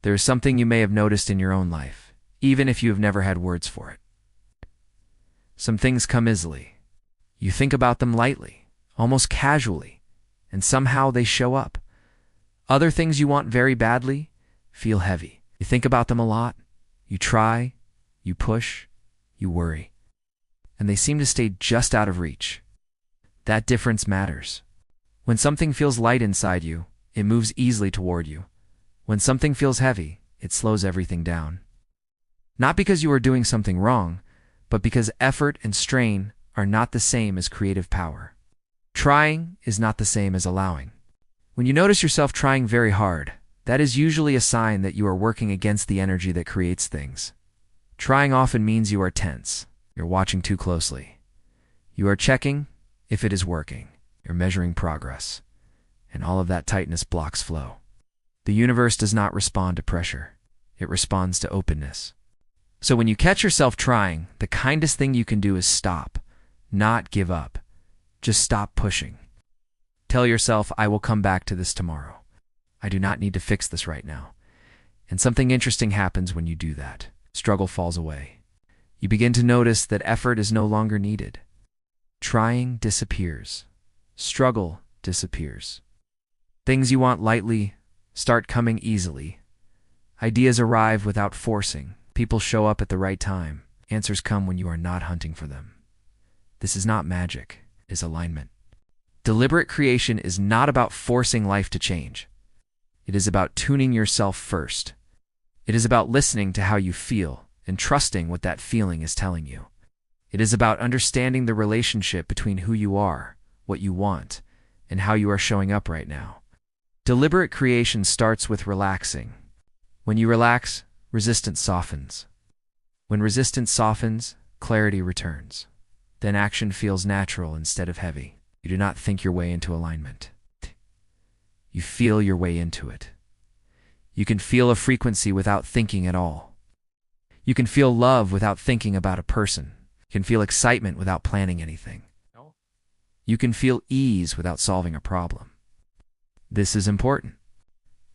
There is something you may have noticed in your own life, even if you have never had words for it. Some things come easily. You think about them lightly, almost casually, and somehow they show up. Other things you want very badly feel heavy. You think about them a lot, you try, you push, you worry, and they seem to stay just out of reach. That difference matters. When something feels light inside you, it moves easily toward you. When something feels heavy, it slows everything down. Not because you are doing something wrong, but because effort and strain are not the same as creative power. Trying is not the same as allowing. When you notice yourself trying very hard, that is usually a sign that you are working against the energy that creates things. Trying often means you are tense. You're watching too closely. You are checking if it is working. You're measuring progress. And all of that tightness blocks flow. The universe does not respond to pressure. It responds to openness. So when you catch yourself trying, the kindest thing you can do is stop, not give up. Just stop pushing. Tell yourself, I will come back to this tomorrow. I do not need to fix this right now. And something interesting happens when you do that. Struggle falls away. You begin to notice that effort is no longer needed. Trying disappears. Struggle disappears. Things you want lightly start coming easily. Ideas arrive without forcing. People show up at the right time. Answers come when you are not hunting for them. This is not magic, it is alignment. Deliberate creation is not about forcing life to change. It is about tuning yourself first. It is about listening to how you feel and trusting what that feeling is telling you. It is about understanding the relationship between who you are, what you want, and how you are showing up right now. Deliberate creation starts with relaxing. When you relax, resistance softens. When resistance softens, clarity returns. Then action feels natural instead of heavy. You do not think your way into alignment. You feel your way into it. You can feel a frequency without thinking at all. You can feel love without thinking about a person. You can feel excitement without planning anything. You can feel ease without solving a problem. This is important.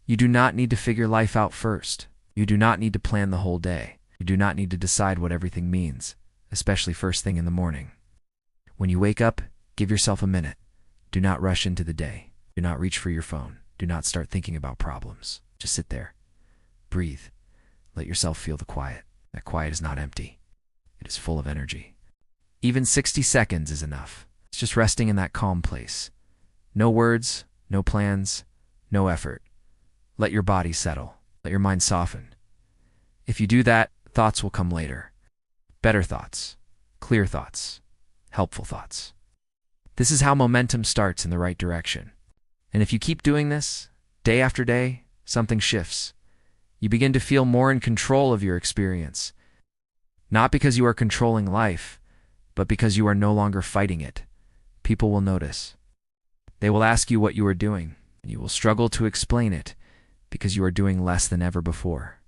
You do not need to figure life out first. You do not need to plan the whole day. You do not need to decide what everything means, especially first thing in the morning. When you wake up, give yourself a minute. Do not rush into the day. Do not reach for your phone. Do not start thinking about problems. Just sit there. Breathe. Let yourself feel the quiet. That quiet is not empty. It is full of energy. Even 60 seconds is enough. It's just resting in that calm place. No words, no plans, no effort. Let your body settle. Let your mind soften. If you do that, thoughts will come later. Better thoughts, clear thoughts, helpful thoughts. This is how momentum starts in the right direction. And if you keep doing this, day after day, something shifts. You begin to feel more in control of your experience. Not because you are controlling life, but because you are no longer fighting it. People will notice. They will ask you what you are doing. You will struggle to explain it because you are doing less than ever before.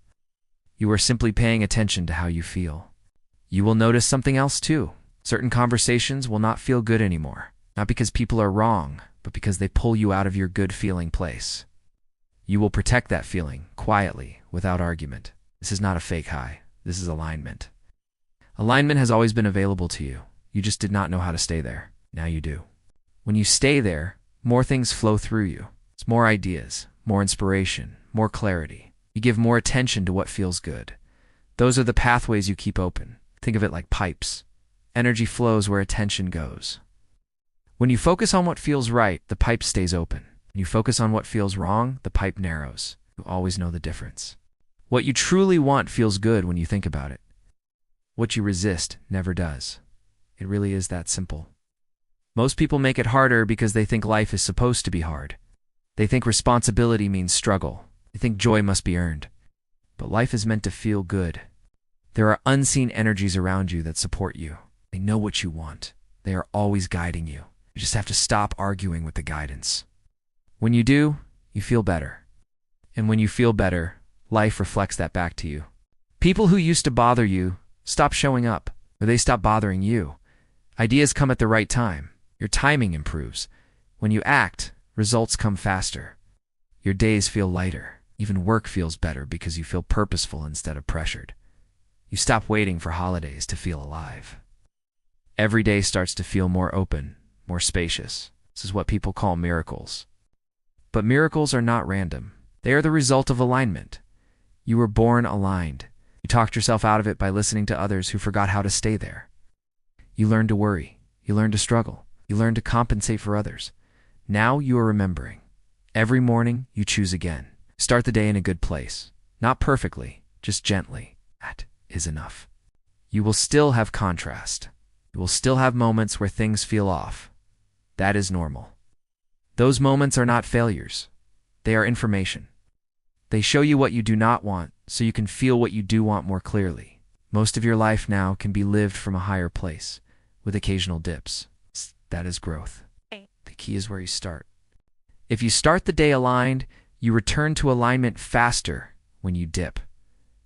You are simply paying attention to how you feel. You will notice something else too. Certain conversations will not feel good anymore. Not because people are wrong, but because they pull you out of your good feeling place. You will protect that feeling, quietly, without argument. This is not a fake high. This is alignment. Alignment has always been available to you. You just did not know how to stay there. Now you do. When you stay there, more things flow through you. It's more ideas, more inspiration, more clarity. You give more attention to what feels good. Those are the pathways you keep open. Think of it like pipes. Energy flows where attention goes. When you focus on what feels right, the pipe stays open. When you focus on what feels wrong, the pipe narrows. You always know the difference. What you truly want feels good when you think about it. What you resist never does. It really is that simple. Most people make it harder because they think life is supposed to be hard. They think responsibility means struggle. They think joy must be earned. But life is meant to feel good. There are unseen energies around you that support you. They know what you want. They are always guiding you. You just have to stop arguing with the guidance. When you do, you feel better. And when you feel better, life reflects that back to you. People who used to bother you stop showing up, or they stop bothering you. Ideas come at the right time. Your timing improves. When you act, results come faster. Your days feel lighter. Even work feels better because you feel purposeful instead of pressured. You stop waiting for holidays to feel alive. Every day starts to feel more open, more spacious. This is what people call miracles. But miracles are not random. They are the result of alignment. You were born aligned. You talked yourself out of it by listening to others who forgot how to stay there. You learned to worry. You learned to struggle. You learned to compensate for others. Now you are remembering. Every morning, you choose again. Start the day in a good place. Not perfectly, just gently. That is enough. You will still have contrast. You will still have moments where things feel off. That is normal. Those moments are not failures. They are information. They show you what you do not want, so you can feel what you do want more clearly. Most of your life now can be lived from a higher place, with occasional dips. That is growth. The key is where you start. If you start the day aligned, you return to alignment faster when you dip.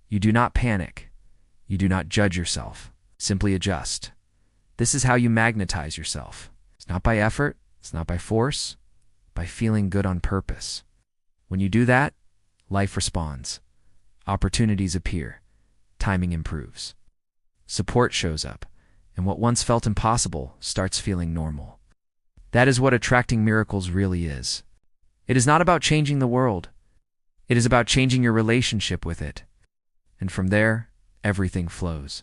You do not panic. You do not judge yourself. Simply adjust. This is how you magnetize yourself. It's not by effort. It's not by force. By feeling good on purpose. When you do that, life responds. Opportunities appear. Timing improves. Support shows up, and what once felt impossible starts feeling normal. That is what attracting miracles really is. It is not about changing the world. It is about changing your relationship with it. And from there, everything flows.